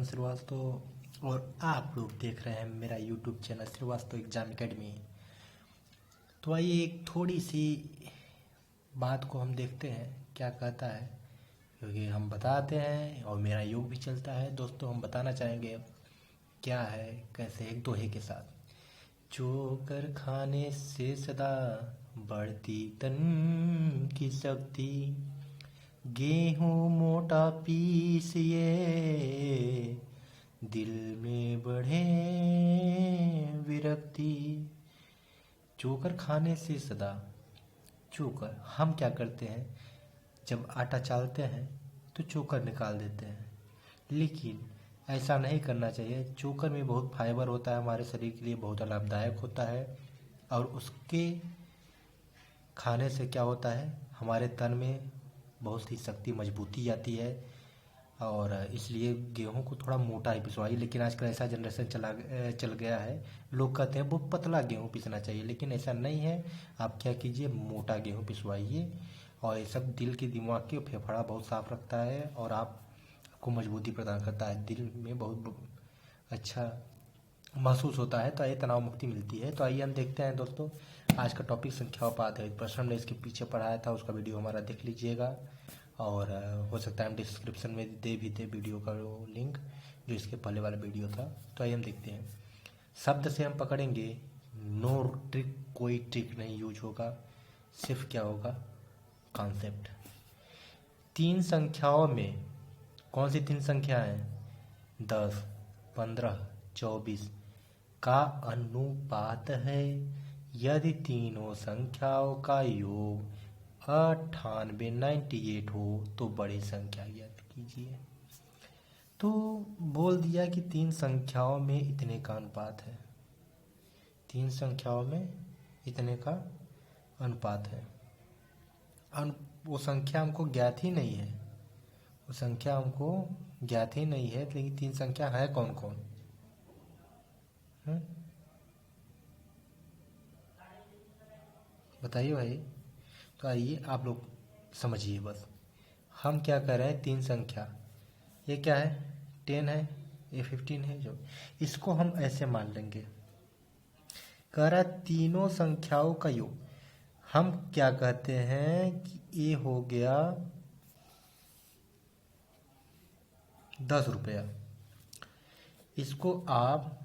श्रीवास्तव और आप लोग देख रहे हैं मेरा YouTube channel Shrivastava exam academy. तो आइए एक थोड़ी सी बात को हम देखते हैं क्या कहता है, क्योंकि हम बताते हैं और मेरा योग भी चलता है। दोस्तों हम बताना चाहेंगे क्या है, कैसे, एक दोहे के साथ। चोकर खाने से सदा बढ़ती तन की शक्ति, गेहूं मोटा पीसिए दिल में बढ़े विरक्ति। चोकर खाने से सदा, चोकर हम क्या करते हैं, जब आटा चालते हैं तो चोकर निकाल देते हैं, लेकिन ऐसा नहीं करना चाहिए। चोकर में बहुत फाइबर होता है, हमारे शरीर के लिए बहुत लाभदायक होता है, और उसके खाने से क्या होता है, हमारे तन में बहुत सी शक्ति मजबूती आती है। और इसलिए गेहूं को थोड़ा मोटा ही पिसवाइए। लेकिन आजकल ऐसा जनरेशन चल गया है, लोग कहते हैं बहुत पतला गेहूं पिसना चाहिए, लेकिन ऐसा नहीं है। आप क्या कीजिए, मोटा गेहूं पिसवाइए, और ये सब दिल के, दिमाग के, फेफड़ा बहुत साफ रखता है और आपको मजबूती प्रदान करता है। दिल में बहुत अच्छा महसूस होता है, तो ये तनाव मुक्ति मिलती है। तो आइए हम देखते हैं दोस्तों, आज का टॉपिक संख्यापात है। प्रश्न हमने इसके पीछे पढ़ाया था, उसका वीडियो हमारा देख लीजिएगा, और हो सकता है हम डिस्क्रिप्शन में दे भी थे वीडियो का लिंक, जो इसके पहले वाला वीडियो था। तो आइए हम देखते हैं। शब्द से हम पकड़ेंगे, नो ट्रिक, कोई ट्रिक नहीं यूज होगा, सिर्फ क्या होगा, कॉन्सेप्ट। तीन संख्याओं में कौन सी तीन संख्या है, 10, 15, 24 का अनुपात है। यदि तीनों संख्याओं का योग 98 98 हो तो बड़ी संख्या ज्ञात कीजिए। तो बोल दिया कि तीन संख्याओं में इतने का अनुपात है, तीन संख्याओं में इतने का अनुपात है। वो संख्या हमको ज्ञात ही नहीं है, वो संख्या हमको ज्ञात ही नहीं है, लेकिन तीन संख्या है कौन कौन, बताइए भाई। तो आइए आप लोग समझिए बस, हम क्या कर रहे हैं, तीन संख्या, ये क्या है, 10 है, ये 15 है, जो इसको हम ऐसे मान लेंगे। कह रहा है तीनों संख्याओं का योग, हम क्या कहते हैं कि ये हो गया 10 रुपया। इसको आप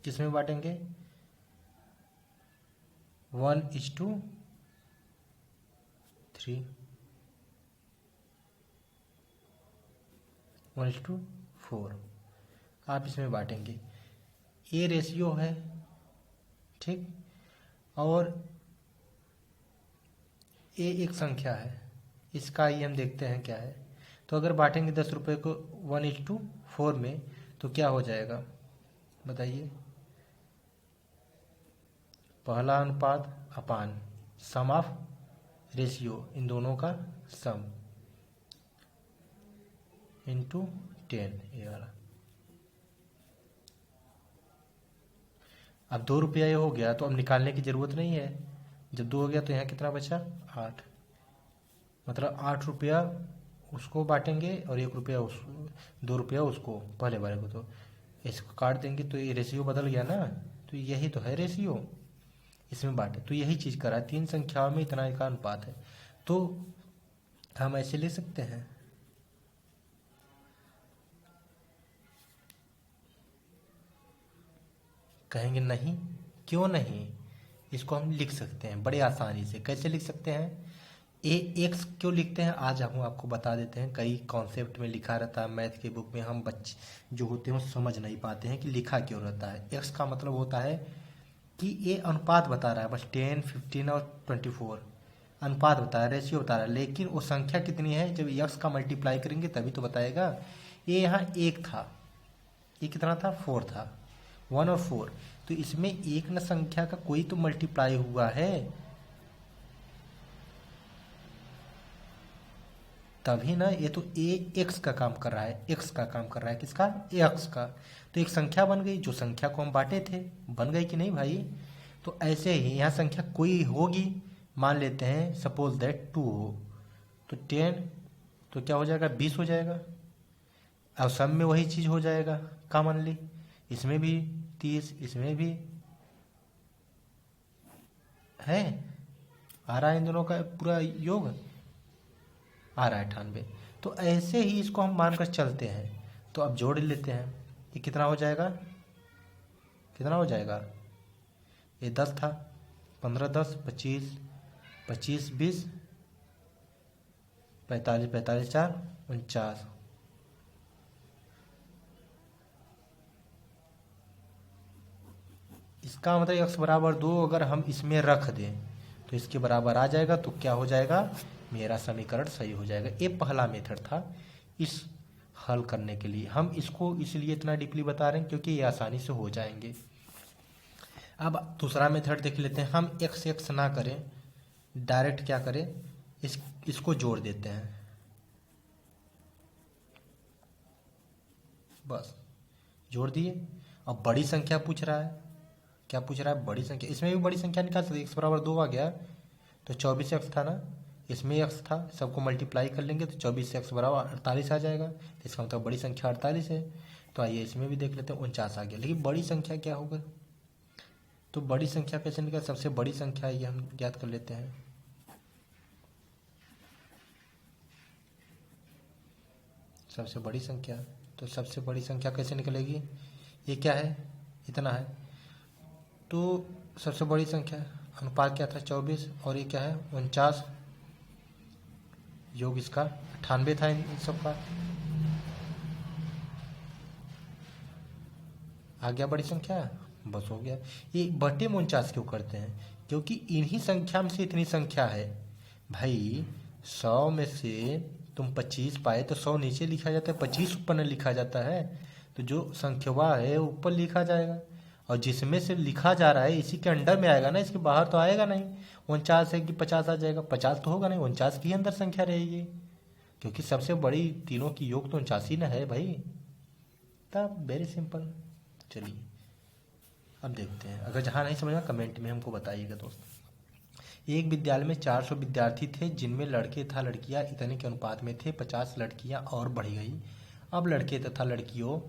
किस में बांटेंगे, 1:3, 1:4 आप इसमें बांटेंगे। ये रेशियो है, ठीक, और ये एक संख्या है, इसका ही हम देखते हैं क्या है। तो अगर बांटेंगे 10 रुपये को 1:4 में, तो क्या हो जाएगा बताइए, पहला अनुपात अपान सम ऑफ रेशियो, इन दोनों का सम, इंटू 10, ये वाला। अब 2 रुपया ये हो गया, तो अब निकालने की जरूरत नहीं है। जब 2 हो गया तो यहाँ कितना बचा, 8, मतलब 8 रुपया उसको बांटेंगे और 1 रुपया 2 रुपया उसको, पहले वाले को। तो इसको काट देंगे तो ये रेशियो बदल गया ना, तो यही तो है रेशियो, इसमें बांटे। तो यही चीज करा, तीन संख्याओं में इतना का अनुपात है। तो हम ऐसे ले सकते हैं, कहेंगे नहीं, क्यों नहीं, इसको हम लिख सकते हैं बड़े आसानी से। कैसे लिख सकते हैं, एक्स क्यों लिखते हैं, आज हम आपको बता देते हैं। कई कॉन्सेप्ट में लिखा रहता है, मैथ के बुक में हम बच्चे जो होते हैं वो समझ नहीं पाते हैं कि लिखा क्यों रहता है। एक्स का मतलब होता है कि ये अनुपात बता रहा है, बस 10, 15 और 24 अनुपात बता रहा है, रेशियो बता रहा है, लेकिन वो संख्या कितनी है, जब एक्स का मल्टीप्लाई करेंगे तभी तो बताएगा। ये यहाँ 1 था, ये कितना था, 4 था, 1 और 4, तो इसमें एक न संख्या का कोई तो मल्टीप्लाई हुआ है, तभी ना। ये तो एक्स का काम कर रहा है, एक्स का काम कर रहा है, किसका, एक्स का। तो एक संख्या बन गई, जो संख्या को हम बांटे थे, बन गई कि नहीं भाई। तो ऐसे ही यहाँ संख्या कोई होगी, मान लेते हैं सपोज दैट 2 हो, तो 10, तो क्या हो जाएगा, 20 हो जाएगा। अब सब में वही चीज हो जाएगा कॉमनली, इसमें भी 30, इसमें भी है, आ रहा है इन दोनों का पूरा योग आ रहा है 98। तो ऐसे ही इसको हम मानकर चलते हैं। तो अब जोड़ लेते हैं, ये कितना हो जाएगा, कितना हो जाएगा, ये 10 था, 15 10 25, 25 20, 45 45 4 49। इसका मतलब x बराबर 2 अगर हम इसमें रख दें तो इसके बराबर आ जाएगा। तो क्या हो जाएगा, मेरा समीकरण सही हो जाएगा। ये पहला मेथड था इस हल करने के लिए। हम इसको इसलिए इतना डीपली बता रहे हैं क्योंकि ये आसानी से हो जाएंगे। अब दूसरा मेथड देख लेते हैं। हम x x ना करें, डायरेक्ट क्या करें, इसको जोड़ देते हैं, बस जोड़ दिए। अब बड़ी संख्या पूछ रहा है, क्या पूछ रहा है, बड़ी संख्या। इसमें भी बड़ी संख्या निकाल सकते, x बराबर 2 आ गया तो 24x था ना, इसमें x था, सबको मल्टीप्लाई कर लेंगे तो 24 से x बराबर 48 आ जाएगा। तो इसका मतलब बड़ी संख्या 48 है। तो आइए इसमें भी देख लेते हैं, 49 आ गया। लेकिन बड़ी संख्या क्या होगा, तो बड़ी संख्या कैसे निकल, सबसे बड़ी संख्या ये हम ज्ञात कर लेते हैं। सबसे बड़ी संख्या, तो सबसे बड़ी संख्या कैसे निकलेगी, ये क्या है, इतना है। तो सबसे बड़ी संख्या अनुपात क्या था, 24, और ये क्या है 49, योग इसका 98 था इन सब का। आ गया बड़ी संख्या, बस हो गया। ये बटे में 49 क्यों करते हैं, क्योंकि इन्हीं संख्या में से इतनी संख्या है भाई। 100 में से तुम 25 पाए तो 100 नीचे लिखा जाता है, 25 ऊपर नहीं लिखा जाता है। तो जो संख्या है ऊपर लिखा जाएगा, और जिसमें से लिखा जा रहा है इसी के अंडर में आएगा ना, इसके बाहर तो आएगा नहीं। 49 है कि 50 आ जाएगा, 50 तो होगा नहीं, 49 की अंदर संख्या रहेगी, क्योंकि सबसे बड़ी तीनों की योग तो 49 ना है भाई। तब वेरी सिंपल। चलिए अब देखते हैं, अगर जहाँ नहीं समझना कमेंट में हमको बताइएगा दोस्त। एक विद्यालय में 400 विद्यार्थी थे, जिनमें लड़के तथा लड़कियां इतने के अनुपात में थे। 50 लड़कियां और बढ़ गई। अब लड़के तथा लड़कियों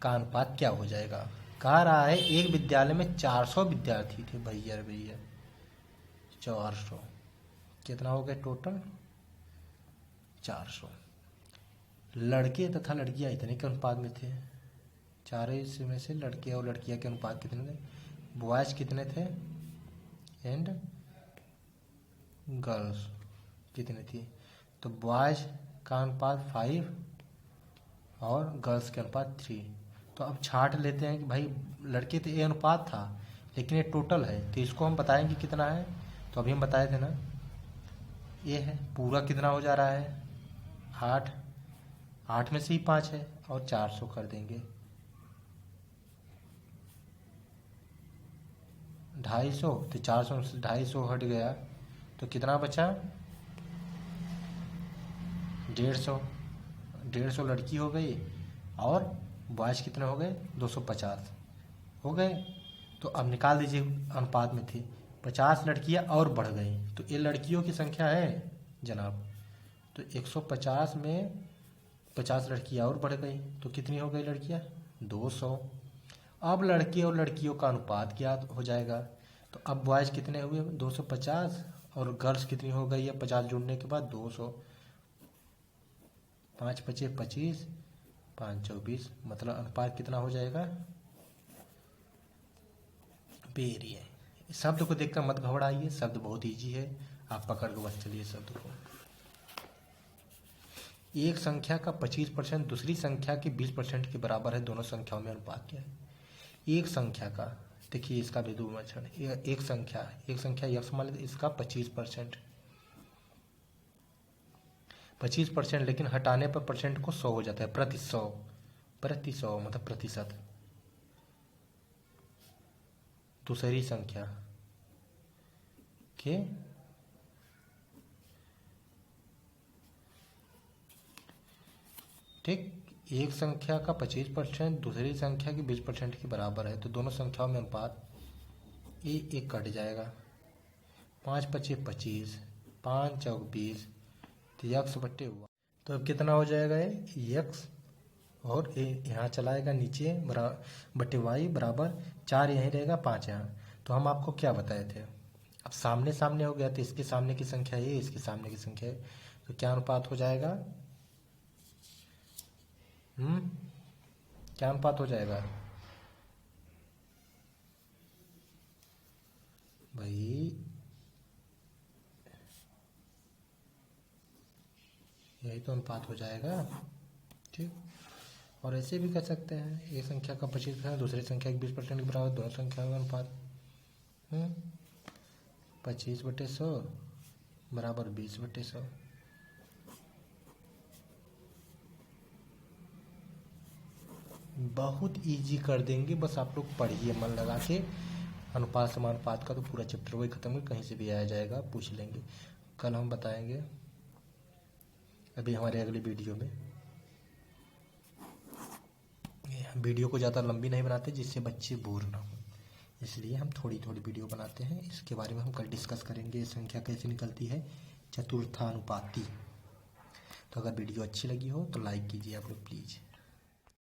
का अनुपात क्या हो जाएगा। कह रहा है एक विद्यालय में 400 विद्यार्थी थे, भैया भैया 400, कितना हो गया टोटल 400। लड़के तथा लड़कियां इतने के अनुपात में थे, चारों में से लड़के और लड़कियां के अनुपात कितने थे, बॉयज कितने थे एंड गर्ल्स कितने थी। तो बॉयज का अनुपात 5 और गर्ल्स के अनुपात 3। तो अब छाट लेते हैं कि भाई लड़के तो ये अनुपात था, लेकिन ये टोटल है, तो इसको हम बताएंगे कितना है। तो अभी हम बताए थे ना, ये है पूरा कितना हो जा रहा है 8, 8 में से ही 5 है, और 400 कर देंगे, 250। तो 400 से 250 हट गया तो कितना बचा 150। 150 लड़की हो गई और बॉयज कितने हो गए 250 हो गए। तो अब निकाल दीजिए, अनुपात में थी 50 लड़कियां और बढ़ गई, तो ये लड़कियों की संख्या है जनाब। तो 150 में 50 लड़कियां और बढ़ गई, तो कितनी हो गई लड़कियां 200। अब लड़के और लड़कियों का अनुपात ज्ञात हो जाएगा। तो अब बॉयज कितने हुए 250, और गर्ल्स कितनी हो गई है 50 जुड़ने के बाद 200। 5 25 25, 5 24, मतलब अनुपात कितना हो जाएगा। वेरी है। शब्द को देखकर मत घबराइए, शब्द बहुत इजी है, आप पकड़ के बस चलिए शब्द को। एक संख्या का 25% दूसरी संख्या के 20% के बराबर है, दोनों संख्याओं में अनुपात क्या है। एक संख्या का, देखिए इसका भी दो मच्छर, एक संख्या यक्स मान लेते, इसका 25%, 25%, लेकिन हटाने पर परसेंट को 100 हो जाता है, प्रति 100 मतलब प्रतिशत। दूसरी संख्या के ठीक, एक संख्या का 25% दूसरी संख्या की 20% के बराबर है, तो दोनों संख्याओं में अनुपात एक कट जाएगा। 5 25 25, 5 चौक 20, तो यक्स बट्टे हुआ। तो अब कितना हो जाएगा ये यक्स और यहाँ चलाएगा नीचे बटे वाई बराबर 4 यहीं रहेगा 5 यहाँ। तो हम आपको क्या बताए थे, अब सामने सामने हो गया तो इसके सामने की संख्या ये, इसके सामने की संख्या है, तो क्या अनुपात हो जाएगा? क्या अनुपात हो जाएगा भाई? यही तो अनुपात हो जाएगा। ठीक, और ऐसे भी कर सकते हैं, एक संख्या का 25% दूसरी संख्या के 20% के बराबर, दोनों संख्या का अनुपात 25/100 बराबर 20/100। बहुत इजी कर देंगे, बस आप लोग पढ़िए मन लगा के। अनुपात समानुपात का तो पूरा चैप्टर वही खत्म है, कहीं से भी आया जाएगा, पूछ लेंगे। कल हम बताएंगे अभी हमारे अगली वीडियो में। वीडियो को ज़्यादा लंबी नहीं बनाते जिससे बच्चे बोर ना हो, इसलिए हम थोड़ी थोड़ी वीडियो बनाते हैं। इसके बारे में हम कल डिस्कस करेंगे, संख्या कैसे निकलती है चतुर्थानुपाती। तो अगर वीडियो अच्छी लगी हो तो लाइक कीजिए आप लोग प्लीज़।